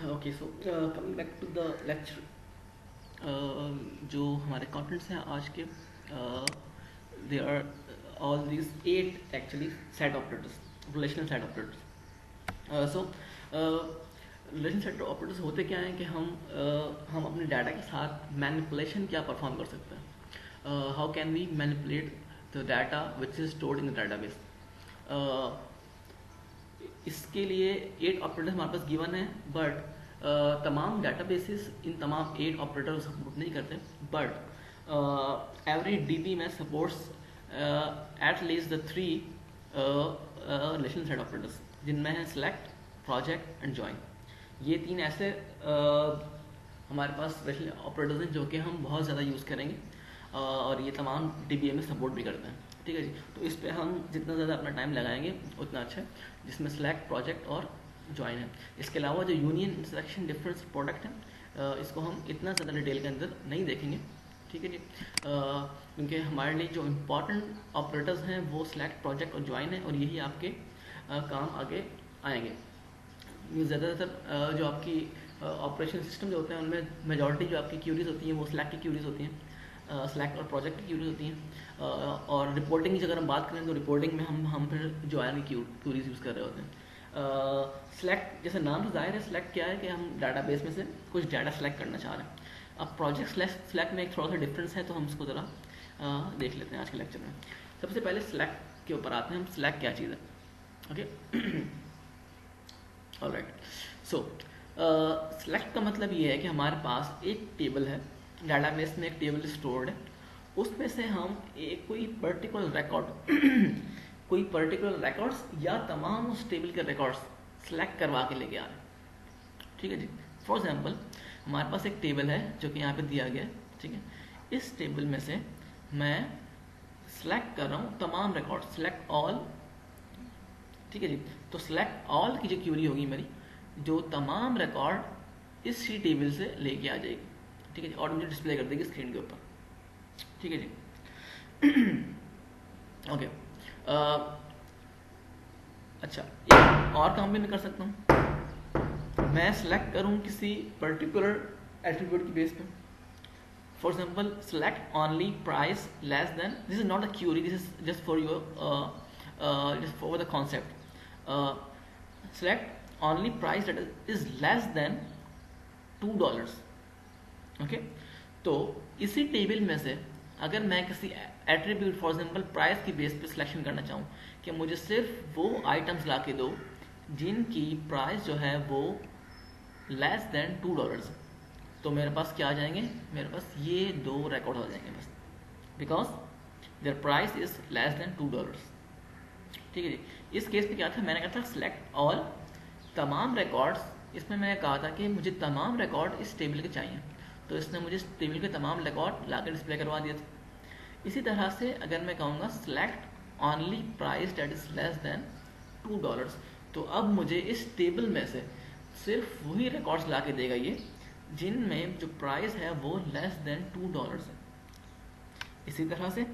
Okay so coming back to the lecture, जो हमारे contents हैं आज के, they are all these 8 actually set operators, relational set operators. So relational set operators होते क्या हैं कि हम अपने डाटा के साथ मैनिपुलेशन क्या परफॉर्म कर सकते हैं. How can we manipulate the data which is stored in the database. इसके लिए 8 ऑपरेटर्स हमारे पास गिवन है, बट तमाम डाटाबेसेस इन तमाम 8 ऑपरेटर सपोर्ट नहीं करते, बट एवरी डीबी में supports at least the 3 relation set operators, जिनमें है सेलेक्ट, प्रोजेक्ट एंड जॉइन. ये 3 ऐसे हमारे पास रिलेशन ऑपरेटर्स हैं जो कि हम बहुत ज़्यादा यूज़ करेंगे, और ये तमाम डीबीए में सपोर्ट भी करते हैं. ठीक है जी. तो इस पे हम जितना ज़्यादा अपना टाइम लगाएंगे उतना अच्छा है, जिसमें सेलेक्ट, प्रोजेक्ट और ज्वाइन है. इसके अलावा जो यूनियन, इंटरसेक्शन, डिफरेंस, प्रोडक्ट है, इसको हम इतना ज़्यादा डिटेल के अंदर नहीं देखेंगे. ठीक है जी. क्योंकि हमारे लिए जो इम्पॉर्टेंट ऑपरेटर्स हैं वो सेलेक्ट, प्रोजेक्ट और ज्वाइन है, और यही आपके काम आगे आएंगे. ज़्यादातर जो आपकी ऑपरेशन सिस्टम जो होते हैं उनमें मेजॉरिटी जो आपकी क्यूरीज होती हैं वो सेलेक्ट की क्यूरीज होती हैं, सेलेक्ट और प्रोजेक्ट की क्यूरीज होती हैं. और रिपोर्टिंग की अगर हम बात करें तो रिपोर्टिंग में हम फिर ज्वाइन की क्यूरीज यूज़ कर रहे होते हैं. सेलेक्ट जैसे नाम से जाहिर है, सेलेक्ट क्या है कि हम डाटाबेस में से कुछ डाटा सेलेक्ट करना चाह रहे हैं. अब प्रोजेक्ट सेलेक्ट में एक थोड़ा सा डिफरेंस है, तो हम इसको ज़रा देख लेते हैं आज के लेक्चर में. सबसे पहले सेलेक्ट के ऊपर आते हैं हम. सेलेक्ट क्या चीज़ है? Okay, alright. सो सेलेक्ट का मतलब ये है कि हमारे पास एक टेबल है, डाटाबेस में एक टेबल स्टोर्ड है, उसमें से हम एक कोई पर्टिकुलर रिकॉर्ड कोई पर्टिकुलर रिकॉर्ड्स या तमाम उस टेबल के रिकॉर्ड्स सेलेक्ट करवा के लेके आ रहे हैं. ठीक है जी. फॉर एग्जांपल हमारे पास एक टेबल है जो कि यहाँ पे दिया गया है. ठीक है. इस टेबल में से मैं सेलेक्ट कर रहा हूँ तमाम रिकॉर्ड, सेलेक्ट ऑल. ठीक है जी. तो सेलेक्ट ऑल की जो क्यूरी होगी मेरी, जो तमाम रिकॉर्ड इसी टेबल से लेके आ जाएगी. ठीक है जी. और मुझे डिस्प्ले कर देगी स्क्रीन के ऊपर. ठीक है जी. ओके. अच्छा, एक और काम भी मैं कर सकता हूँ. मैं सेलेक्ट करूँ किसी पर्टिकुलर एट्रीब्यूट की बेस पे. For example select only price less than, this is not a query, this is just for your just for the concept. Select only price that is less than $2. Okay. तो इसी table में से अगर मैं किसी attribute for example price की base पे selection करना चाहूँ कि मुझे सिर्फ वो आइटम्स ला के दो जिनकी प्राइस जो है वो लेस देन $2, तो मेरे पास क्या आ जाएंगे? मेरे पास ये 2 रिकॉर्ड हो जाएंगे बस, because there price is less than $2. ठीक है जी. इस केस में क्या था, मैंने कहा था सेलेक्ट ऑल, तमाम रिकॉर्ड्स. इसमें मैंने कहा था कि मुझे तमाम रिकॉर्ड इस टेबल के चाहिए, तो इसने मुझे इस टेबल के तमाम रिकॉर्ड ला कर डिस्प्ले करवा दिए थे. इसी तरह से अगर मैं कहूँगा select only price that is less than $2, तो अब मुझे इस टेबल में से सिर्फ वही रिकॉर्ड्स ला के देगा ये जिनमें जो प्राइस है वो लेस देन $2 है. इसी तरह से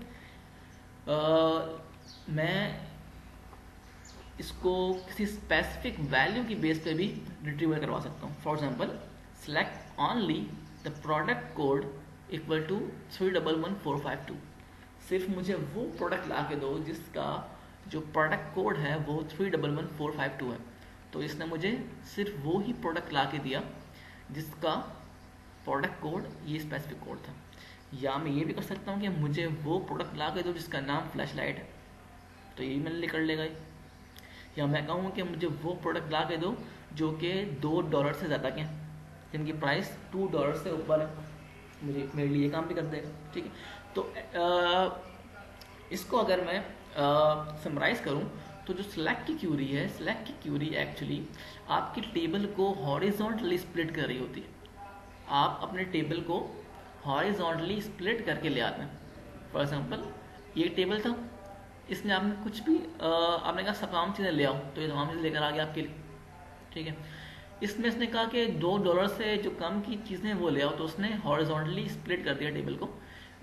मैं इसको किसी स्पेसिफिक वैल्यू की बेस पे भी रिट्रीवल करवा सकता हूँ. For example select only the product code equal to 311452. सिर्फ मुझे वो प्रोडक्ट ला के दो जिसका जो प्रोडक्ट कोड है वो 311452 है. तो इसने मुझे सिर्फ वो ही प्रोडक्ट ला के दिया जिसका प्रोडक्ट कोड ये स्पेसिफिक कोड था. या मैं ये भी कर सकता हूँ कि मुझे वो प्रोडक्ट ला के दो जिसका नाम फ्लैश लाइट है, तो ये मैंने कर लेगा. या मैं कहूँ कि मुझे वो प्रोडक्ट ला के दो जो कि $2 से ज़्यादा के हैं, जिनकी प्राइस $2 से ऊपर है, मुझे मेरे लिए ये काम भी कर देगा. ठीक है. तो इसको अगर मैं समराइज करूँ तो जो सेलेक्ट की क्यूरी है, सेलेक्ट की क्यूरी एक्चुअली आपकी टेबल को हॉरिजॉन्टली स्प्लिट कर रही होती है. आप अपने टेबल को हॉरिजॉन्टली स्प्लिट करके ले आते हैं. फॉर एग्जाम्पल ये टेबल था, इसमें आपने कुछ भी आपने कहा तमाम चीज़ें ले आओ, तो ये तमाम चीज़ें लेकर आ गया आपके लिए. ठीक है. इसमें इसने कहा कि $2 से जो कम की चीज़ें वो ले आओ, तो उसने हॉरिजॉन्टली स्प्लिट कर दिया टेबल को.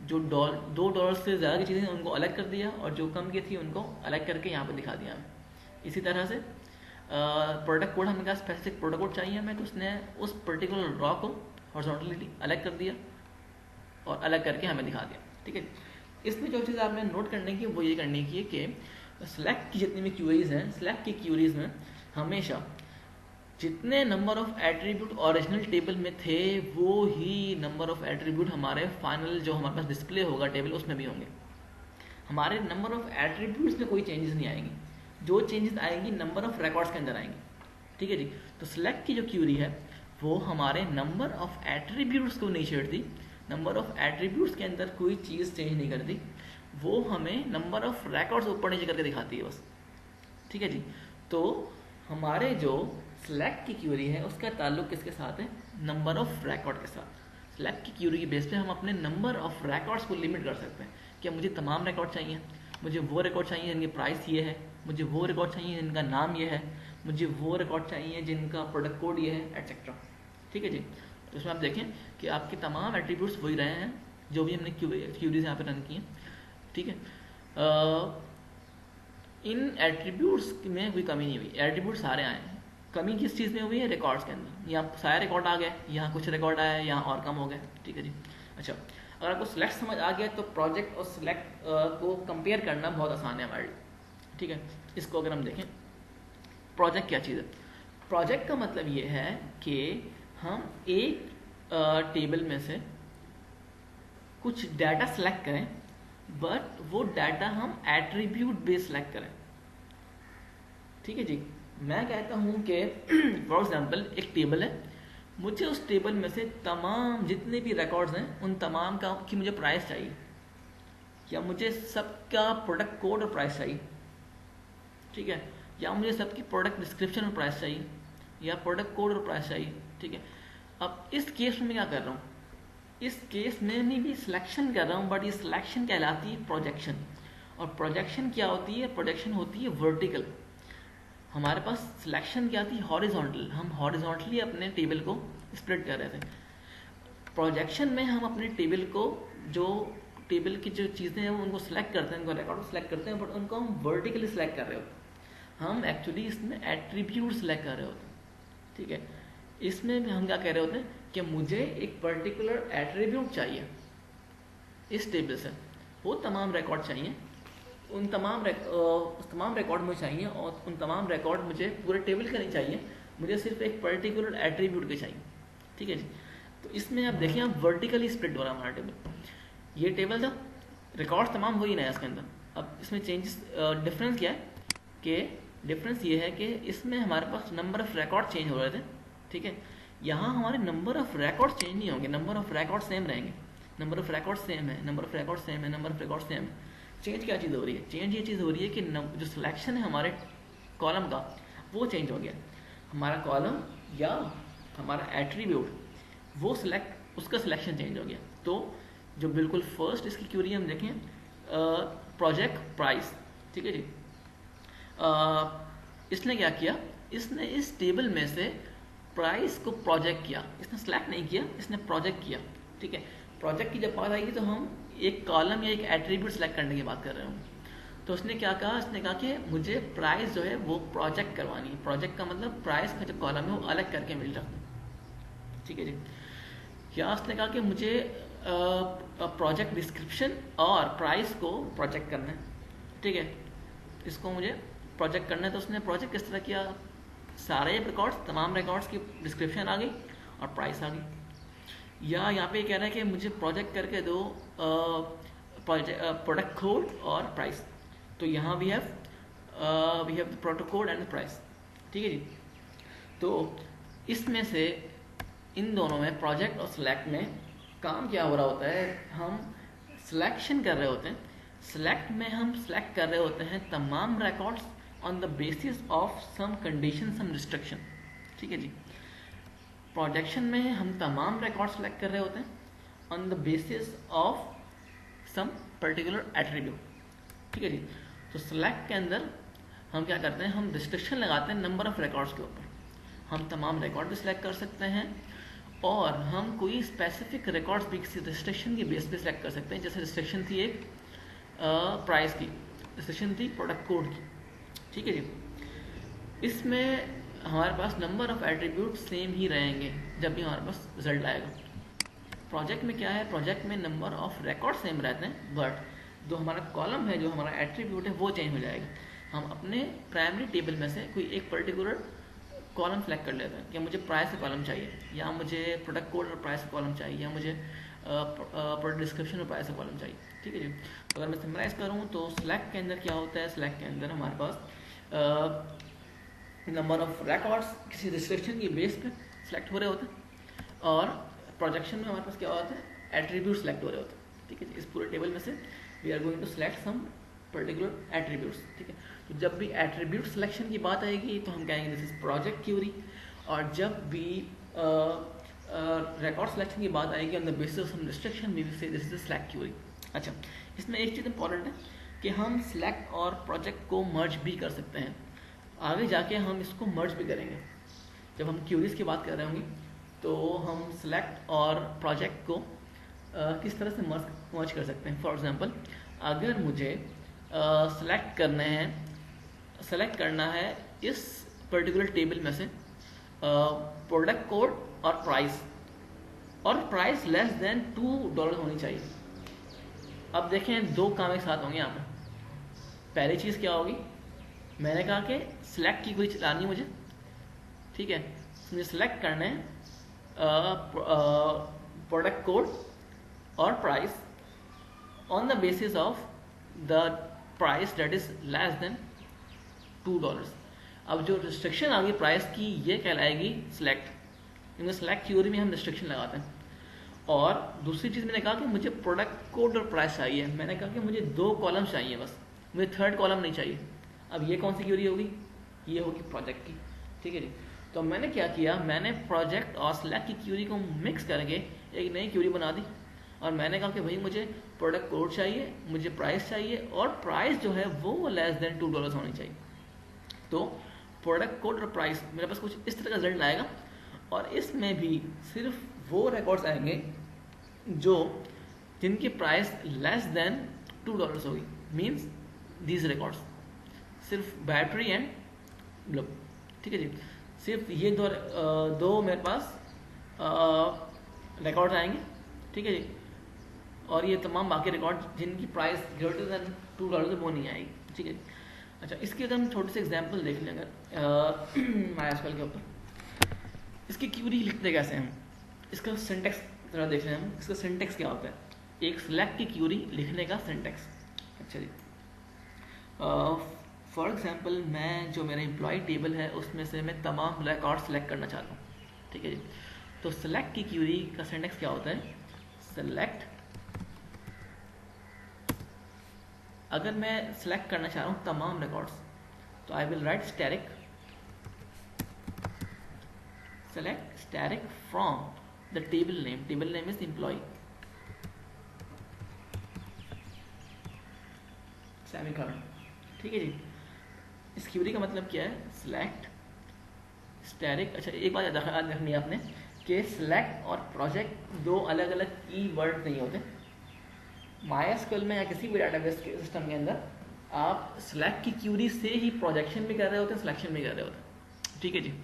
जो $2 से ज़्यादा की चीज़ें उनको अलग कर दिया, और जो कम की थी उनको अलग करके यहाँ पर दिखा दिया. इसी तरह से प्रोडक्ट कोड, हमें क्या स्पेसिफिक प्रोडक्ट कोड चाहिए हमें, तो उसने उस पर्टिकुलर रॉ को हॉरिजॉन्टली अलग कर दिया और अलग करके हमें दिखा दिया। ठीक है, इसमें जो चीज़ आपने नोट करने की वो ये करने की है कि स्लैक की जितनी भी क्यूरीज हैं, स्लैक की क्यूरीज में हमेशा जितने number of attribute original table में थे वो ही नंबर ऑफ एट्रीब्यूट हमारे फाइनल जो हमारे पास डिस्प्ले होगा टेबल उसमें भी होंगे। हमारे नंबर ऑफ एट्रीब्यूट्स में कोई चेंजेस नहीं आएंगी, जो चेंजेस आएंगी नंबर ऑफ रिकॉर्ड्स के अंदर आएंगी। ठीक है जी, तो सिलेक्ट की जो क्यूरी है वो हमारे नंबर ऑफ एट्रीब्यूट्स को नहीं छेड़ती, नंबर ऑफ एट्रीब्यूट्स के अंदर कोई चीज़ चेंज नहीं करती, वो हमें नंबर ऑफ रिकॉर्ड्स ऊपर नीचे करके दिखाती है बस। ठीक है जी, तो हमारे जो सिलेक्ट की क्यूरी है उसका ताल्लुक किसके साथ है, नंबर ऑफ रिकॉर्ड के साथ। सिलेक्ट की क्यूरी की बेस पे हम अपने नंबर ऑफ रिकॉर्ड्स को लिमिट कर सकते हैं कि मुझे तमाम रिकॉर्ड चाहिए, मुझे वो रिकॉर्ड चाहिए जिनकी प्राइस ये है, मुझे वो रिकॉर्ड चाहिए जिनका नाम ये है, मुझे वो रिकॉर्ड चाहिए जिनका प्रोडक्ट कोड ये है, एटसेट्रा। ठीक है जी, तो इसमें आप देखें कि आपके तमाम एट्रीब्यूट्स वही रहे हैं जो भी हमने क्यूरीज यहाँ पे रन की हैं। ठीक है, इन एट्रीब्यूट्स में कोई कमी नहीं हुई, एट्रीब्यूट सारे आए हैं। कमी किस चीज़ में हुई है, रिकॉर्ड्स के अंदर। यहाँ सारे रिकॉर्ड आ गए, यहाँ कुछ रिकॉर्ड आया, यहाँ और कम हो गए। ठीक है जी, अच्छा, अगर आपको सिलेक्ट समझ आ गया तो प्रोजेक्ट और सिलेक्ट को कंपेयर करना बहुत आसान है हमारे लिए। ठीक है, इसको अगर हम देखें, प्रोजेक्ट क्या चीज़ है, प्रोजेक्ट का मतलब ये है कि हम एक टेबल में से कुछ डाटा सेलेक्ट करें, बट वो डाटा हम एट्रीब्यूट बेस्ड सेलेक्ट करें। ठीक है जी, मैं कहता हूं कि फॉर एग्जांपल एक टेबल है, मुझे उस टेबल में से तमाम जितने भी रिकॉर्ड्स हैं उन तमाम का की मुझे प्राइस चाहिए, या मुझे सबका प्रोडक्ट कोड और प्राइस चाहिए। ठीक है, या मुझे सबकी प्रोडक्ट डिस्क्रिप्शन और प्राइस चाहिए, या प्रोडक्ट कोड और प्राइस चाहिए। ठीक है, अब इस केस में मैं क्या कर रहा हूँ, इस केस में नहीं भी सिलेक्शन कर रहा हूँ, बट ये सिलेक्शन कहलाती है प्रोजेक्शन। और प्रोजेक्शन क्या होती है, प्रोजेक्शन होती है वर्टिकल। हमारे पास सिलेक्शन क्या थी, हॉरिजॉन्टल, हम हॉरिजॉन्टली अपने टेबल को स्प्लिट कर रहे थे। प्रोजेक्शन में हम अपने टेबल को, जो टेबल की जो चीज़ें हैं उनको सिलेक्ट करते हैं, उनको रिकॉर्ड को सिलेक्ट करते हैं, बट उनको हम वर्टिकली सिलेक्ट कर रहे होते हैं। हम एक्चुअली इसमें एट्रीब्यूट सिलेक्ट कर रहे होते हैं। ठीक है, इसमें हम क्या कह रहे होते हैं कि मुझे एक पर्टिकुलर एट्रीब्यूट चाहिए इस टेबल से, वो तमाम रिकॉर्ड चाहिए, उन तमाम रिकॉर्ड मुझे चाहिए, और उन तमाम रिकॉर्ड मुझे पूरे टेबल का नहीं चाहिए, मुझे सिर्फ एक पर्टिकुलर एट्रीब्यूट के चाहिए। ठीक है जी, तो इसमें आप देखिए, आप वर्टिकली स्प्लिट हो रहा है हमारा टेबल। ये टेबल था, रिकॉर्ड तमाम वही नया इसके अंदर। अब इसमें चेंजेस, डिफरेंस क्या है कि डिफरेंस ये है कि इसमें हमारे पास नंबर ऑफ रिकॉर्ड चेंज हो रहे थे। ठीक है, यहाँ हमारे नंबर ऑफ रिकॉर्ड चेंज नहीं होंगे, नंबर ऑफ रिकॉर्ड सेम रहेंगे। नंबर ऑफ रिकॉर्ड सेम है, नंबर ऑफ रिकॉर्ड सेम है, नंबर ऑफ रिकॉर्ड सेम है। चेंज क्या चीज़ हो रही है, चेंज ये चीज़ हो रही है कि जो सिलेक्शन है हमारे कॉलम का वो चेंज हो गया। हमारा कॉलम या हमारा एट्रीब्यूट वो सिलेक्ट, उसका सिलेक्शन चेंज हो गया। तो जो बिल्कुल फर्स्ट इसकी क्यूरी हम देखें, प्रोजेक्ट प्राइस। ठीक है जी, इसने क्या किया, इसने इस टेबल में से प्राइस को प्रोजेक्ट किया, इसने सिलेक्ट नहीं किया, इसने प्रोजेक्ट किया। ठीक है, प्रोजेक्ट की जब बात आएगी तो हम एक कॉलम या एक एट्रीब्यूट सेलेक्ट करने की बात कर रहे हूँ। तो उसने क्या कहा, इसने कहा कि मुझे प्राइस जो है वो प्रोजेक्ट करवानी है। प्रोजेक्ट का मतलब प्राइस का जो कॉलम है वो अलग करके मिल जाता है। ठीक है जी, या उसने कहा कि मुझे प्रोजेक्ट डिस्क्रिप्शन और प्राइस को प्रोजेक्ट करना है। ठीक है, इसको मुझे प्रोजेक्ट करना है, तो उसने प्रोजेक्ट किस तरह किया, सारे रिकॉर्ड्स, तमाम रिकॉर्ड्स की डिस्क्रिप्शन आ गई और प्राइस आ गई। या यहाँ पे कह रहा है कि मुझे प्रोजेक्ट करके दो प्रोडक्ट कोड और प्राइस, तो यहाँ we have the product code and price. ठीक है जी, तो इसमें से इन दोनों में, प्रोजेक्ट और सिलेक्ट में काम क्या हो रहा होता है, हम सिलेक्शन कर रहे होते हैं। सिलेक्ट में हम सिलेक्ट कर रहे होते हैं तमाम records on the basis of some condition, some restriction. ठीक है जी, प्रोजेक्शन में हम तमाम रिकॉर्ड सेलेक्ट कर रहे होते हैं on the basis of some particular attribute. ठीक है जी, तो सिलेक्ट के अंदर हम क्या करते हैं, हम रिस्ट्रिक्शन लगाते हैं नंबर ऑफ रिकॉर्ड्स के ऊपर। हम तमाम रिकॉर्ड भी सिलेक्ट कर सकते हैं, और हम कोई स्पेसिफिक रिकॉर्ड्स भी किसी रिस्ट्रिक्शन की बेस पे सिलेक्ट कर सकते हैं। जैसे रिस्ट्रिक्शन थी एक प्राइस की, रिस्ट्रिक्शन थी प्रोडक्ट कोड की। ठीक है जी, इसमें हमारे पास नंबर ऑफ एट्रीब्यूट सेम ही रहेंगे जब भी हमारे पास रिजल्ट आएगा। प्रोजेक्ट में क्या है, प्रोजेक्ट में नंबर ऑफ रिकॉर्ड सेम रहते हैं, बट जो हमारा कॉलम है, जो हमारा एट्रीब्यूट है, वो चेंज हो जाएगा। हम अपने प्राइमरी टेबल में से कोई एक पर्टिकुलर कॉलम सेलेक्ट कर लेते हैं कि मुझे प्राइस का कॉलम चाहिए, या मुझे प्रोडक्ट कोड और प्राइस का कॉलम चाहिए, या मुझे प्रोडक्ट डिस्क्रिप्शन और प्राइस का कॉलम चाहिए। ठीक है जी। तो अगर मैं समराइज करूँ तो सिलेक्ट के अंदर क्या होता है, सिलेक्ट के अंदर हमारे पास नंबर ऑफ रिकॉर्ड्स किसी रिस्ट्रिक्शन की बेस पे सिलेक्ट हो रहे होते हैं, और प्रोजेक्शन में हमारे पास क्या होता है, एट्रीब्यूट सेलेक्ट हो रहे होते हैं। ठीक है, इस पूरे टेबल में से we are going to select some particular attributes. ठीक है, तो जब भी एट्रीब्यूट सिलेक्शन की बात आएगी तो हम कहेंगे दिस इज प्रोजेक्ट क्यूरी, और जब भी रिकॉर्ड सिलेक्शन की बात आएगी on the basis of some restriction we will say this is select query. अच्छा, इसमें एक चीज़ इंपॉर्टेंट है कि हम सिलेक्ट और प्रोजेक्ट को मर्ज भी कर सकते हैं। आगे जाके हम इसको मर्ज भी करेंगे जब हम क्यूरीज की बात कर रहे होंगे, तो हम सिलेक्ट और प्रोजेक्ट को किस तरह से मर्ज कर सकते हैं। फॉर एग्जांपल, अगर मुझे सेलेक्ट करना है इस पर्टिकुलर टेबल में से प्रोडक्ट कोड और प्राइस लेस देन $2 होनी चाहिए। अब देखें, दो काम एक साथ होंगे यहाँ पर। पहली चीज़ क्या होगी, मैंने कहा कि सिलेक्ट की कोई चलानी मुझे, ठीक है, मुझे सिलेक्ट करना है प्रोडक्ट कोड और price on the basis of the price that is less than $2। अब जो रिस्ट्रिक्शन आ गई प्राइस की, ये कहलाएगी सिलेक्ट, क्योंकि सिलेक्ट क्यूरी में हम रिस्ट्रिक्शन लगाते हैं। और दूसरी चीज़ मैंने कहा कि मुझे प्रोडक्ट कोड और प्राइस चाहिए, मैंने कहा कि मुझे 2 कॉलम चाहिए बस, मुझे 3rd कॉलम नहीं चाहिए। अब ये कौन सी क्यूरी होगी, ये होगी प्रोजेक्ट की। ठीक है जी। तो मैंने क्या किया, मैंने प्रोजेक्ट और सिलेक्ट की क्यूरी को मिक्स करके एक नई क्यूरी बना दी, और मैंने कहा कि भाई मुझे प्रोडक्ट कोड चाहिए, मुझे प्राइस चाहिए, और प्राइस जो है वो लेस देन $2 होनी चाहिए। तो प्रोडक्ट कोड और प्राइस मेरे पास कुछ इस तरह का रिजल्ट आएगा, और इसमें भी सिर्फ वो रिकॉर्ड्स आएंगे जिनकी प्राइस लेस देन $2 होगी। मीन्स दीज रिकॉर्ड्स सिर्फ बैटरी एंड ग्लोब। ठीक है जी, सिर्फ ये दो मेरे पास रिकॉर्ड्स आएंगे। ठीक है जी, और ये तमाम बाकी रिकॉर्ड जिनकी प्राइस ग्रेटर देन $2 वो नहीं आएगी। ठीक है। अच्छा, इसके अगर हम छोटे से एग्जांपल देख लें अगर MySQL के ऊपर, इसकी क्यूरी लिखते कैसे हम, इसका सिंटेक्स जरा देख लें हम। इसका सिंटेक्स क्या होता है, एक सिलेक्ट की क्यूरी लिखने का सिंटेक्स। अच्छा जी, फॉर एग्जांपल मैं जो मेरा एम्प्लॉय टेबल है उसमें से मैं तमाम रिकॉर्ड सेलेक्ट करना चाहता हूँ। ठीक है जी, तो सिलेक्ट की क्यूरी का सिंटेक्स क्या होता है, सिलेक्ट, अगर मैं सिलेक्ट करना चाह रहा हूँ तमाम रिकॉर्ड्स, तो I will write static select static from the table name is employee, semicolon. ठीक है जी, इस क्यूरी का मतलब क्या है, सिलेक्ट स्टैटिक। अच्छा, एक बात याद रखनी है आपने कि सिलेक्ट और प्रोजेक्ट दो अलग अलग की वर्ड नहीं होते। MySQL में या किसी भी डाटाबेस के सिस्टम के अंदर आप सिलेक्ट की क्यूरी से ही प्रोजेक्शन भी कर रहे होते हैं, सिलेक्शन भी कर रहे होते हैं। ठीक है जी,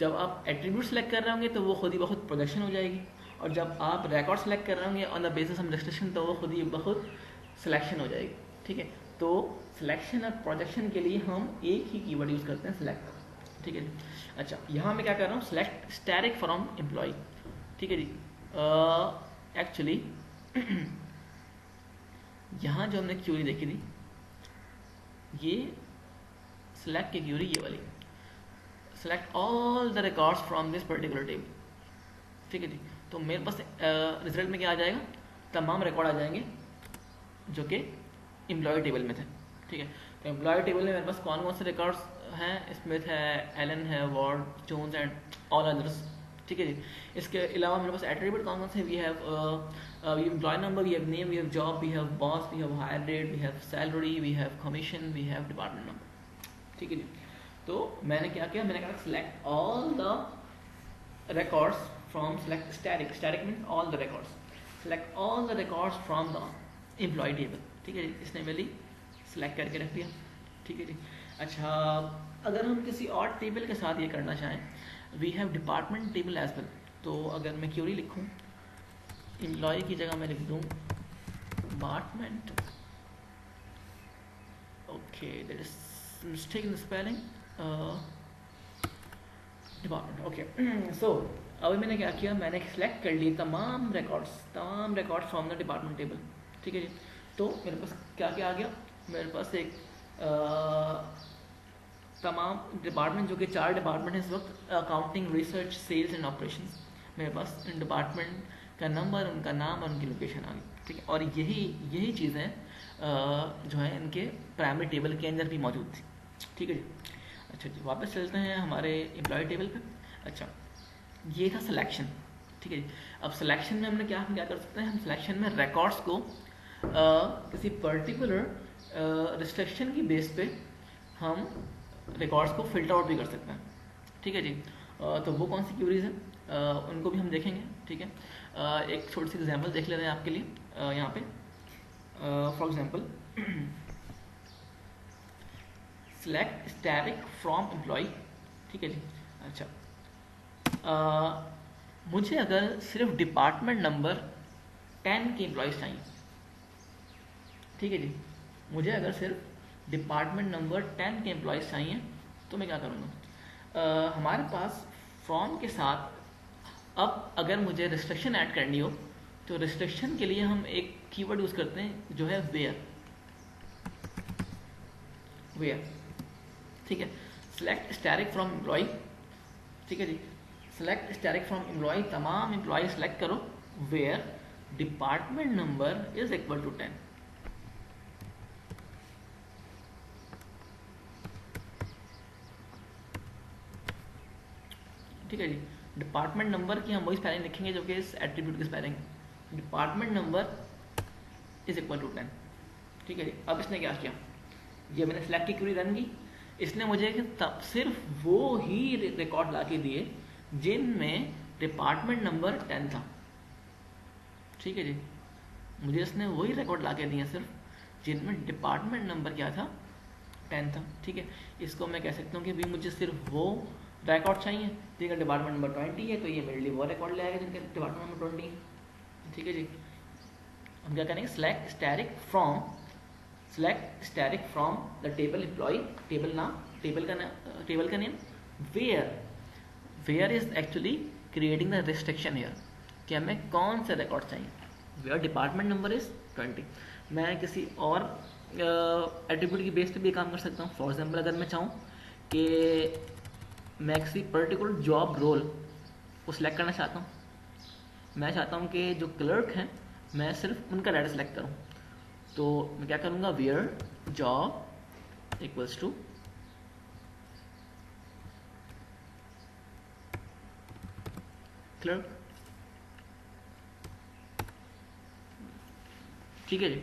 जब आप एट्रीब्यूट सेलेक्ट कर रहे होंगे तो वो खुद ही बहुत प्रोजेक्शन हो जाएगी, और जब आप रिकॉर्ड सेलेक्ट कर रहे होंगे on the basis of restriction तो वो खुद ही बहुत सिलेक्शन हो जाएगी। ठीक है, तो सिलेक्शन और प्रोजेक्शन के लिए हम एक ही कीवर्ड यूज़ करते हैं, सिलेक्ट। ठीक है जी। अच्छा, यहाँ मैं क्या कर रहा हूँ, सिलेक्ट स्टैटिक फ्रॉम एम्प्लॉय। ठीक है जी, एक्चुअली यहाँ जो हमने क्यूरी देखी थी, ये सिलेक्ट की क्यूरी ये वाली, select all the records from this particular table। ठीक है जी, तो मेरे पास रिजल्ट में क्या आ जाएगा, तमाम रिकॉर्ड आ जाएंगे जो कि एम्प्लॉय टेबल में थे। ठीक है, तो एम्प्लॉय टेबल में मेरे पास कौन कौन से रिकॉर्ड्स हैं, स्मिथ है, एलन है, Ward, Jones and all others. ठीक है जी, इसके अलावा मेरे पास एट्रीब्यूट कौन कौन से, we have employee number, we have name, we have job, we have boss, we have hire date, we have salary, we have commission, we have department number. ठीक है जी, तो मैंने क्या किया, मैंने कहा select all the records from select static means all the records, select all the records from the employee table. ठीक है जी, इसने मेरी सिलेक्ट करके रख दिया। ठीक है जी। अच्छा, अगर हम किसी और टेबल के साथ ये करना चाहें, we have department table as well. तो अगर मैं क्यूरी लिखूँ, एम्प्लॉय की जगह मैं लिख दूँ department, okay that is mistake in spelling, department, okay. So अभी मैंने क्या किया, मैंने सेलेक्ट कर ली तमाम records from the department table, ठीक है जी। तो मेरे पास क्या क्या आ गया, मेरे पास एक तमाम डिपार्टमेंट, जो कि 4 डिपार्टमेंट है इस वक्त, accounting, research, sales and operations. मेरे पास इन डिपार्टमेंट का नंबर, उनका नाम और उनकी लोकेशन आ गई, ठीक है। और यही चीज़ें जो है इनके प्राइमरी टेबल के अंदर भी मौजूद थी, ठीक है जी। अच्छा जी, वापस चलते हैं हमारे एम्प्लॉय टेबल पे। अच्छा, ये था सिलेक्शन, ठीक है जी। अब सिलेक्शन में हमने क्या कर सकते हैं, हम सिलेक्शन में रिकॉर्ड्स को किसी पर्टिकुलर रिस्ट्रिक्शन की बेस पे हम रिकॉर्ड्स को फिल्टर आउट भी कर सकते हैं, ठीक है जी। तो वो कौन सी क्यूरीज हैं, उनको भी हम देखेंगे, ठीक है। एक छोटी सी एग्जांपल देख लेते हैं आपके लिए यहाँ पे। For example, select static from employee, ठीक है जी। अच्छा, मुझे अगर सिर्फ डिपार्टमेंट नंबर 10 के एम्प्लॉयज़ चाहिए, ठीक है जी, मुझे अगर सिर्फ डिपार्टमेंट नंबर 10 के एम्प्लॉयज़ चाहिए, तो मैं क्या करूँगा, हमारे पास फॉर्म के साथ अब अगर मुझे रिस्ट्रिक्शन ऐड करनी हो, तो रिस्ट्रिक्शन के लिए हम एक कीवर्ड यूज़ करते हैं जो है वेयर, ठीक है। सेलेक्ट स्टैटिक फ्रॉम एम्प्लॉय, ठीक है जी, सेलेक्ट स्टैटिक फ्रॉम एम्प्लॉय, तमाम एम्प्लॉय सेलेक्ट करो, where department number is equal to 10, ठीक है जी। डिपार्टमेंट नंबर की हम वही स्पेलिंग लिखेंगे जो कि इस एट्रीब्यूट की spelling, department number is equal to 10, ठीक है जी। अब इसने क्या किया, ये मैंने सेलेक्ट की क्वेरी रन की, इसने मुझे सिर्फ वो ही रिकॉर्ड ला के दिए जिनमें डिपार्टमेंट नंबर 10 था, ठीक है जी। मुझे इसने वही रिकॉर्ड ला के दिए सिर्फ जिनमें डिपार्टमेंट नंबर क्या था, 10 था, ठीक है। इसको मैं कह सकता हूँ कि भी मुझे सिर्फ वो रिकॉर्ड चाहिए जिनका डिपार्टमेंट नंबर 20 है, तो ये मेरे लिए वो रिकॉर्ड ले आएगा जिनका डिपार्टमेंट नंबर 20 है, ठीक है जी। हम क्या करेंगे, select static from the table employee, table का name, where is actually creating the restriction here कि हमें कौन से रिकॉर्ड चाहिए, वेयर डिपार्टमेंट नंबर इज 20। मैं किसी और एट्रीब्यूट की बेस पे भी काम कर सकता हूँ। फॉर एग्जाम्पल, अगर मैं चाहूँ कि मैं किसी पर्टिकुलर जॉब रोल को सिलेक्ट करना चाहता हूँ, मैं चाहता हूँ कि जो क्लर्क हैं मैं सिर्फ उनका डाटा सेलेक्ट करूँ, तो मैं क्या करूँगा, where job equals to clerk, ठीक है जी।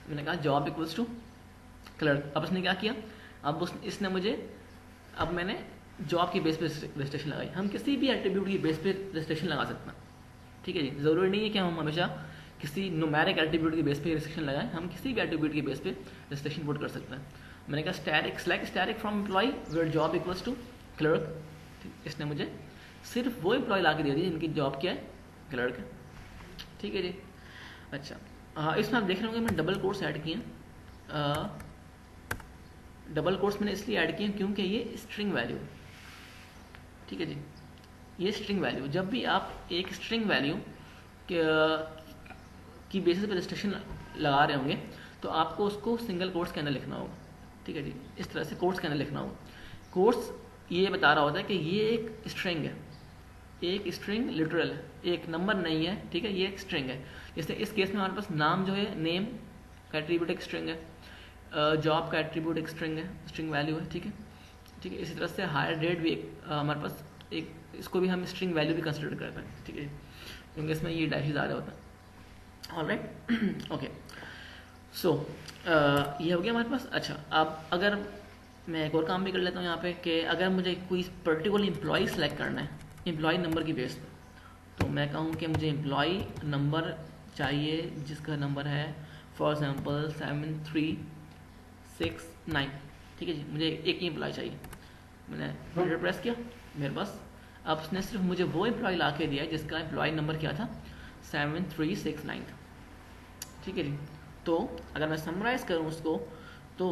मैंने कहा जॉब इक्वल्स टू क्लर्क। अब इसने क्या किया, इसने मुझे, अब मैंने जॉब की बेस पे रजिस्ट्रेशन लगाई। हम किसी भी एट्रीब्यूट की बेस पे रजिस्ट्रेशन लगा सकते हैं, ठीक है जी। ज़रूरी नहीं है कि हम हमेशा किसी न्यूमेरिक एट्रीब्यूट की बेस पे रजिस्ट्रेशन लगाएं, हम किसी भी एट्रीब्यूट की बेस पे रजिस्ट्रेशन पुट कर सकते हैं। मैंने कहा select static from employee where job equals to clerk, इसने मुझे सिर्फ वो एम्प्लॉय ला के दे दी जिनकी जॉब क्या है, क्लर्क है, ठीक है जी। अच्छा, इसमें आप देख रहे होंगे मैंने डबल कोट्स ऐड किए हैं। डबल कोट्स मैंने इसलिए ऐड किए क्योंकि ये स्ट्रिंग वैल्यू, ठीक है जी, ये स्ट्रिंग वैल्यू, जब भी आप एक स्ट्रिंग वैल्यू की बेसिस पे रजिस्ट्रेशन लगा रहे होंगे तो आपको उसको सिंगल कोट्स के अंदर लिखना होगा, ठीक है जी। इस तरह से कोट्स के अंदर लिखना होगा। कोट्स ये बता रहा होता है कि ये एक स्ट्रिंग है, एक स्ट्रिंग लिटरल है, एक नंबर नहीं है, ठीक है, ये एक स्ट्रिंग है। जैसे इस केस में हमारे पास नाम जो है, नेम का एट्रीब्यूट एक स्ट्रिंग है, जॉब का एट्रीब्यूट एक स्ट्रिंग है, स्ट्रिंग वैल्यू है, ठीक है, ठीक है। इसी तरह से हायर डेट भी एक हमारे पास एक, इसको भी हम स्ट्रिंग वैल्यू भी कंसिडर करते हैं, ठीक है, क्योंकि इसमें ये डैशेज आ रहा होता है। Alright, okay. सो ये हो गया हमारे पास। अच्छा, अब अगर मैं एक और काम भी कर लेता हूँ यहाँ पे कि अगर मुझे कोई पर्टिकुलर एम्प्लॉय सेलेक्ट करना है एम्प्लॉय नंबर की बेस पे, तो मैं कहूँ कि मुझे एम्प्लॉय नंबर चाहिए जिसका नंबर है फॉर एग्जांपल 7369, ठीक ठीक है जी, मुझे एक ही एम्प्लॉय चाहिए। मैंने एंटर प्रेस किया, मेरे पास अब उसने सिर्फ मुझे वो एम्प्लॉय ला के दिया है जिसका एम्प्लॉय नंबर क्या था, 7369 था। ठीक है जी। तो अगर मैं समराइज करूँ उसको, तो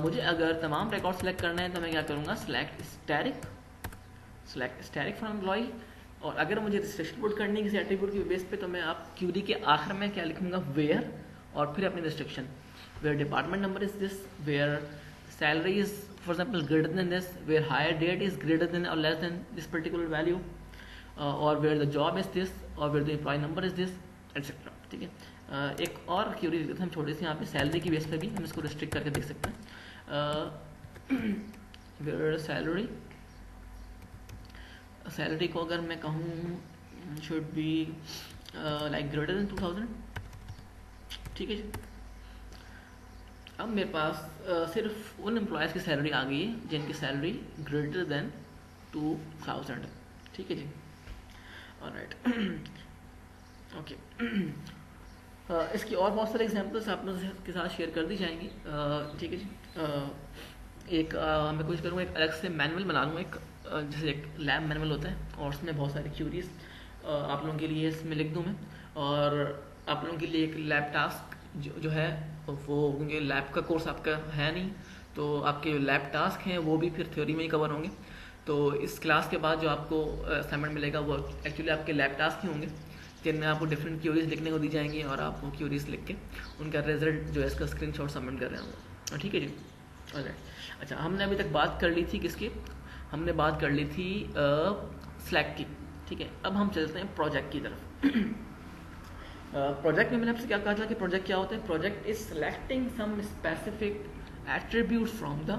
मुझे अगर तमाम रिकॉर्ड सेलेक्ट करना है तो मैं क्या करूँगा, सेलेक्ट स्टैटिक फ्रॉम एम्प्लॉय। और अगर मुझे रिस्ट्रिक्शन पुट करनी है किसी एट्रीब्यूट के बेस पे, तो मैं आप क्यूरी के आखिर में क्या लिखूंगा, वेयर, और फिर अपनी restriction, where department number is this, where salary is for example greater than this, where hire date is greater than or less than this particular value, or where the job is this, or where the employee number is this, etc. ठीक है। एक और Curie हम छोटे से यहाँ पे salary की बेस पे भी हम इसको रिस्ट्रिक्ट करके देख सकते हैं। where सैलरी को अगर मैं कहूँ should be like greater than 2000। ठीक है जी। अब मेरे पास सिर्फ उन एम्प्लॉयज़ की सैलरी आ गई है जिनकी सैलरी ग्रेटर देन 2000। ठीक है जी, ऑलराइट। ओके। इसकी और बहुत सारे एग्जांपल्स आप लोगों के साथ शेयर कर दी जाएंगी। ठीक है जी। एक मैं कोशिश करूँगा एक अलग से मैनुअल बना लूँ, एक जैसे एक लैब मैनुअल होता है और उसमें बहुत सारी क्यूरीज आप लोगों के लिए इसमें लिख दूँ मैं, और आप लोगों के लिए एक लैब टास्क जो है वो, क्योंकि लैब का कोर्स आपका है नहीं, तो आपके जो लैब टास्क हैं वो भी फिर थ्योरी में ही कवर होंगे। तो इस क्लास के बाद जो आपको असाइनमेंट मिलेगा वो एक्चुअली आपके लैब टास्क ही होंगे, जिनमें आपको डिफरेंट क्यूरीज लिखने को दी जाएंगी और आप वो क्यूरीज लिख के उनका रिजल्ट जो है इसका स्क्रीनशॉट सबमिट कर रहे हैं। ठीक है जी, ऑलराइट। अच्छा, हमने अभी तक बात कर ली थी किसकी, हमने बात कर ली थी स्लैक की। ठीक है, अब हम चलते हैं प्रोजेक्ट की तरफ। प्रोजेक्ट में मैंने आपसे क्या कहा था कि प्रोजेक्ट क्या होता है, project is selecting some specific attributes from the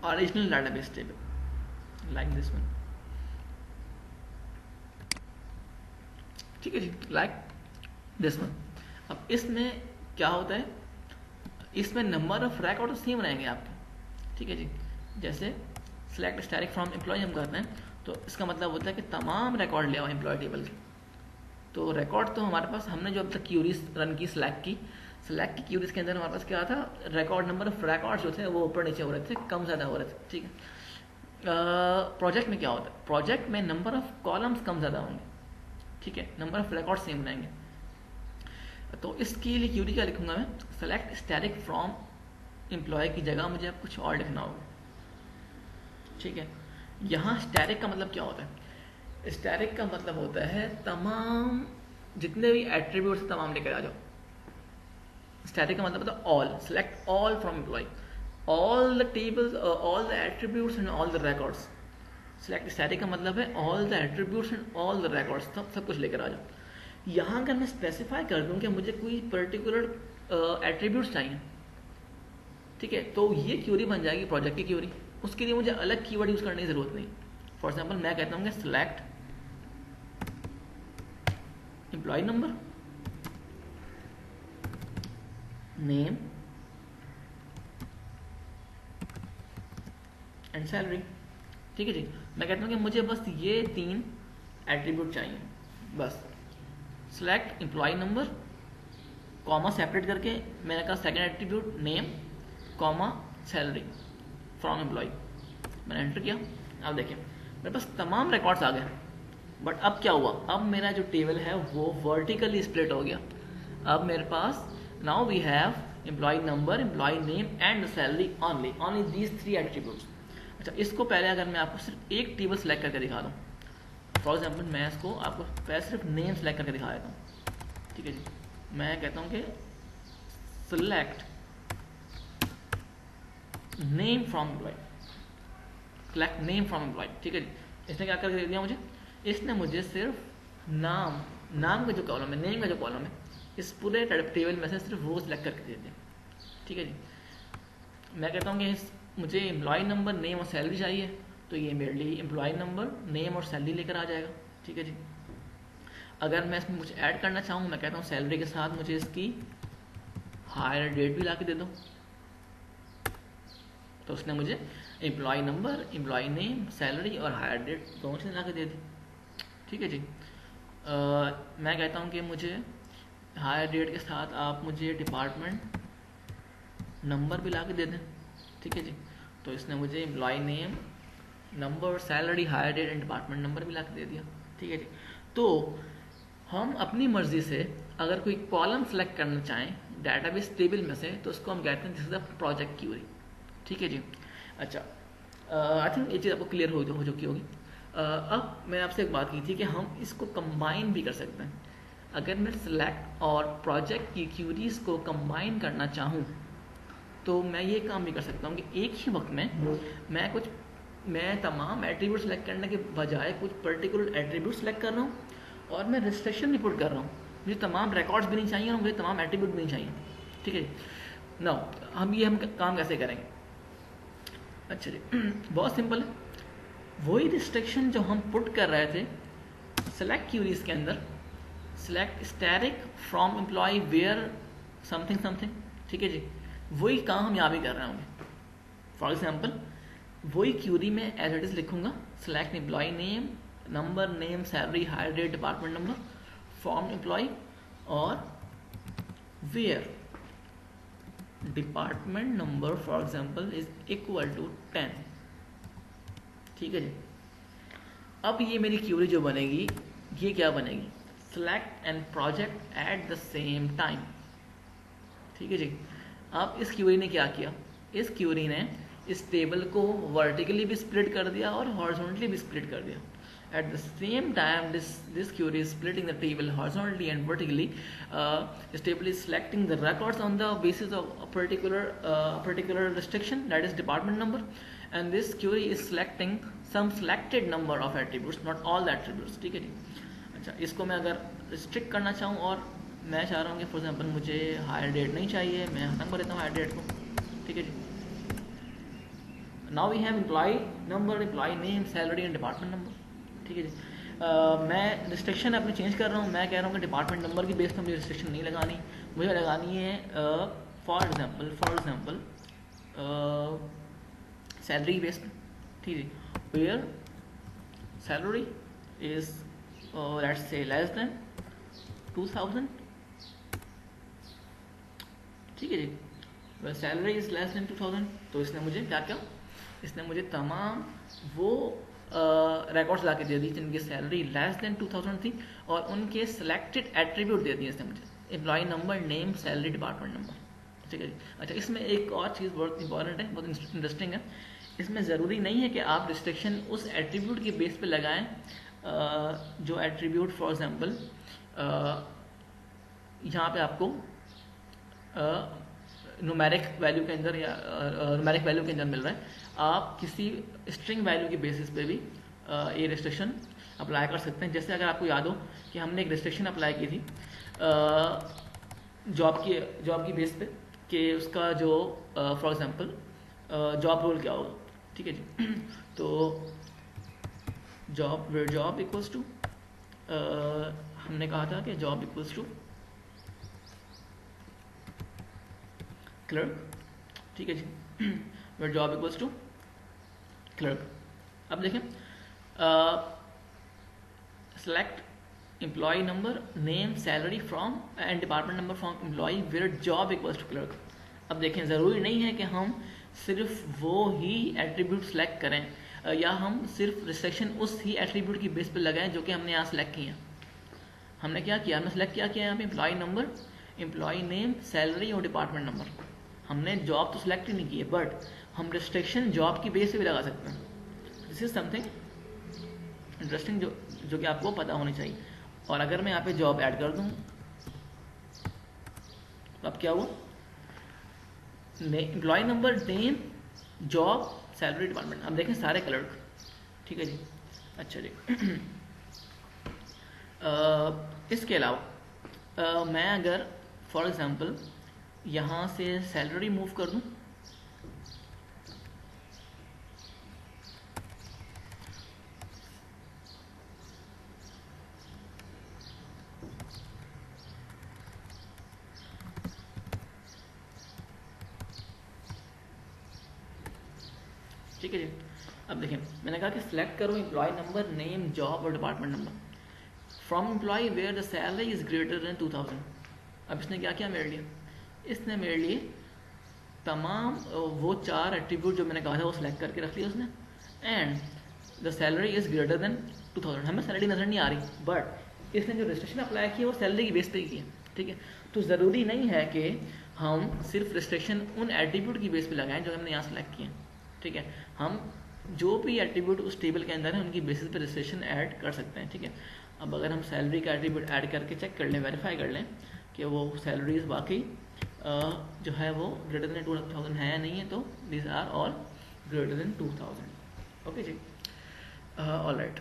original database table like this one. ठीक है जी, लाइक दिस वन। अब इसमें क्या होता है, इसमें नंबर ऑफ रिकॉर्ड सेम रहेंगे आपके। ठीक है जी, जैसे सेलेक्ट स्टैटिक फ्रॉम एम्प्लॉय हम करते हैं तो इसका मतलब होता है कि तमाम रिकॉर्ड ले आओ एम्प्लॉय टेबल के। तो रिकॉर्ड तो हमारे पास, हमने जो अब तक क्यूरीज रन की स्लैक की क्यूरीज के अंदर हमारे पास क्या था, रिकॉर्ड नंबर ऑफ रिकॉर्ड्स जो थे वो ऊपर नीचे हो रहे थे, कम ज़्यादा हो रहे थे। ठीक है। प्रोजेक्ट में क्या होता है, प्रोजेक्ट में नंबर ऑफ कॉलम्स कम ज़्यादा होंगे। ठीक है, नंबर ऑफ रिकॉर्ड सेम रहेंगे। तो इसके लिए क्यूरी क्या लिखूंगा मैं, सेलेक्ट स्टैटिक फ्रॉम एम्प्लॉय की जगह मुझे अब कुछ और लिखना होगा। ठीक है, यहाँ स्टैटिक का मतलब क्या होता है, स्टैटिक का मतलब होता है तमाम जितने भी एट्रीब्यूट्स हैं तमाम लेकर आ जाओ। स्टैटिक का मतलब होता है all, select all from employ, all the tables, all the attributes and all the records. Select static का मतलब है all the attributes and all the records, सब कुछ लेकर आ जाओ। यहाँ अगर मैं स्पेसिफाई कर दूँ कि मुझे कोई पर्टिकुलर एट्रीब्यूट्स चाहिए, ठीक है, तो ये क्यूरी बन जाएगी प्रोजेक्ट की क्यूरी। उसके लिए मुझे अलग कीवर्ड यूज करने की जरूरत नहीं। फॉर एग्जाम्पल मैं कहता हूँ कि select employee number, name and salary. ठीक है जी, मैं कहता हूँ कि मुझे बस ये 3 एट्रीब्यूट चाहिए बस। Select employee number, comma separate करके मैंने कहा second attribute name, comma salary from employee. मैंने एंटर किया, अब देखिए मेरे पास तमाम रिकॉर्ड्स आ गए। बट अब क्या हुआ, अब मेरा जो टेबल है वो वर्टिकली स्प्लिट हो गया। अब मेरे पास now we have employee number, employee name and salary only these 3 attributes. अच्छा, इसको पहले अगर मैं आपको सिर्फ एक टेबल सेलेक्ट करके दिखा दूँ, फॉर एग्जाम्पल मैं इसको आपको पहले सिर्फ नेम सेलेक्ट करके दिखा देता हूँ। ठीक है जी, मैं कहता हूँ कि select name from employ, select name from employee. ठीक है जी, इसने क्या करके दे दिया मुझे, इसने मुझे सिर्फ नाम का जो कॉलम है, नेम का जो कॉलम है, इस पूरे टेबल में से सिर्फ वो सिलेक्ट करके दे दिया। ठीक है जी, मैं कहता हूँ कि मुझे एम्प्लॉय नंबर, नेम और सैलरी चाहिए, तो ये मेरे लिए एम्प्लॉय नंबर, नेम और सैलरी लेकर आ जाएगा। ठीक है जी, अगर मैं इसमें कुछ ऐड करना चाहूँ, मैं कहता हूँ सैलरी के साथ मुझे इसकी हायर डेट भी ला के दे दो, तो उसने मुझे employee number, employee name, salary और हायर डेट दोनों चीज़ें ला के दे दी। ठीक है जी, मैं कहता हूँ कि मुझे हायर डेट के साथ आप मुझे डिपार्टमेंट नंबर भी ला के दे दें। ठीक है जी। तो इसने मुझे employee name, number, salary, hire date and department number मिला के दे दिया, ठीक है जी। तो हम अपनी मर्जी से अगर कोई कॉलम सेलेक्ट करना चाहें डाटाबेस टेबल में से, तो उसको हम कहते हैं this is the project query, ठीक है जी। अच्छा, आई थिंक ये चीज़ आपको क्लियर हो चुकी होगी। अब मैं आपसे एक बात की थी कि हम इसको कंबाइन भी कर सकते हैं। अगर मैं सिलेक्ट और प्रोजेक्ट की क्यूरीज को कंबाइन करना चाहूँ तो मैं ये काम भी कर सकता हूँ कि एक ही वक्त में मैं तमाम एट्रीब्यूट सेलेक्ट करने के बजाय कुछ पर्टिकुलर एट्रीब्यूट सेलेक्ट कर रहा हूँ और मैं रिस्ट्रिक्शन रिपोर्ट कर रहा हूँ। मुझे तमाम रिकॉर्ड्स भी नहीं चाहिए और मुझे तमाम एट्रीब्यूट भी नहीं चाहिए, ठीक है। नाउ हम काम कैसे करेंगे? अच्छा जी, बहुत सिंपल है। वही रिस्ट्रिक्शन जो हम पुट कर रहे थे सेलेक्ट क्यूरीज के अंदर, select static from employee where something something, ठीक है जी, वही काम हम यहाँ भी कर रहे होंगे। फॉर एग्जाम्पल वही क्यूरी में एज इट इज लिखूंगा select employee name, number, name, salary, hire date, department number, from employee और where department number for example is equal to 10, ठीक है जी। अब ये मेरी क्यूरी जो बनेगी ये क्या बनेगी? Select and project at the same time, ठीक है जी। अब इस क्यूरी ने क्या किया? इस क्यूरी ने इस टेबल को वर्टिकली भी स्प्लिट कर दिया और हॉरिजॉन्टली भी स्प्लिट कर दिया। At the same time, this query is splitting the table horizontally and vertically. This table is selecting the records on the basis of a particular restriction, that is department number, and this query is selecting some selected number of attributes, not all the attributes, ठीक है जी। अच्छा, इसको मैं अगर restrict करना चाहूँ और मैं चाह रहा हूँ कि फॉर एग्जाम्पल मुझे हायर डेट नहीं चाहिए, मैं खत्म कर देता हूँ हायर डेट को, ठीक है जी। Now we have employee number, employee name, salary and department number, ठीक है जी। मैं रिस्ट्रिक्शन अपनी चेंज कर रहा हूँ। मैं कह रहा हूँ कि डिपार्टमेंट नंबर की बेस पर मुझे रिस्ट्रिक्शन नहीं लगानी, मुझे लगानी है फॉर एग्जांपल सैलरी बेस पर, ठीक है। Where salary is let's say less than 2000, ठीक है जी। सैलरी इज लेस देन 2000, तो इसने मुझे क्या किया? इसने मुझे तमाम वो रिकॉर्ड्स ला के दे दी जिनकी सैलरी लेस देन 2000 थी और उनके सिलेक्टेड एट्रीब्यूट दे दिए इसने मुझे, employee number, name, salary, department number, ठीक है जी। अच्छा, इसमें एक और चीज़ बहुत इंपॉर्टेंट है, बहुत इंटरेस्टिंग है। इसमें ज़रूरी नहीं है कि आप रिस्ट्रिक्शन उस एट्रीब्यूट के बेस पे लगाएं जो एट्रीब्यूट फॉर एग्जांपल यहाँ पे आपको न्यूमेरिक वैल्यू के अंदर या न्यूमेरिक वैल्यू के अंदर मिल रहा है। आप किसी स्ट्रिंग वैल्यू की बेसिस पे भी ये रिस्ट्रिक्शन अप्लाई कर सकते हैं। जैसे अगर आपको याद हो कि हमने एक रिस्ट्रिक्शन अप्लाई की थी जॉब की बेस पे कि उसका जो फॉर एग्जांपल जॉब रोल क्या होगा, ठीक है जी। तो जॉब इक्वल्स टू हमने कहा था कि जॉब इक्वल्स टू क्लर्क, ठीक है जी। Where job equals to clerk. अब देखें select employee number, name, salary from and department number from employee where job equals to clerk. अब देखें ज़रूरी नहीं है कि हम सिर्फ वो ही एट्रीब्यूट सेलेक्ट करें या हम सिर्फ रिस्ट्रिक्शन उस ही एट्रीब्यूट की बेस पर लगाएं जो कि हमने यहाँ सेलेक्ट किया। हमने क्या किया? हमने सेलेक्ट क्या किया यहाँ पे? Employee number, employee name, salary और डिपार्टमेंट नंबर। हमने जॉब तो सिलेक्ट ही नहीं की है, बट हम रिस्ट्रिक्शन जॉब की बेस पे भी लगा सकते हैं। दिस इज समथिंग इंटरेस्टिंग जो कि आपको पता होनी चाहिए। और अगर मैं यहाँ पे जॉब ऐड कर दूँ तो अब क्या हुआ? Employee number, name, job, salary, department. अब देखें सारे क्लर्क, ठीक है जी। अच्छा जी। इसके अलावा मैं अगर फॉर एग्जांपल यहाँ से सैलरी मूव कर दूँ, ठीक है जी। अब देखें मैंने कहा कि सिलेक्ट करो एम्प्लॉय नंबर, नेम, जॉब और department number from employee where the salary is greater than 2000। अब इसने क्या किया मेरे लिए? इसने मेरे लिए तमाम वो 4 एट्रीब्यूट जो मैंने कहा था वो सिलेक्ट करके रख लिया उसने, and the salary is greater than 2000। हमें सैलरी नज़र नहीं आ रही, बट इसने जो रिस्ट्रिक्शन अप्लाई की है वो सैलरी की बेस पे की है, ठीक है। तो ज़रूरी नहीं है कि हम सिर्फ रिस्ट्रिक्शन उन एट्रीब्यूट की बेस पे लगाएं जो हमने यहाँ सेलेक्ट किए, ठीक है। हम जो भी एट्रीब्यूट उस टेबल के अंदर है उनकी बेसिस पे रिस्ट्रिक्शन ऐड कर सकते हैं, ठीक है। अब अगर हम सैलरी का एट्रीब्यूट ऐड करके चेक कर लें, वेरीफाई कर लें कि वो सैलरीज वाकई जो है वो ग्रेटर देन 2000 है या नहीं है, तो these are all greater than 2000। Okay जी, ऑल राइट।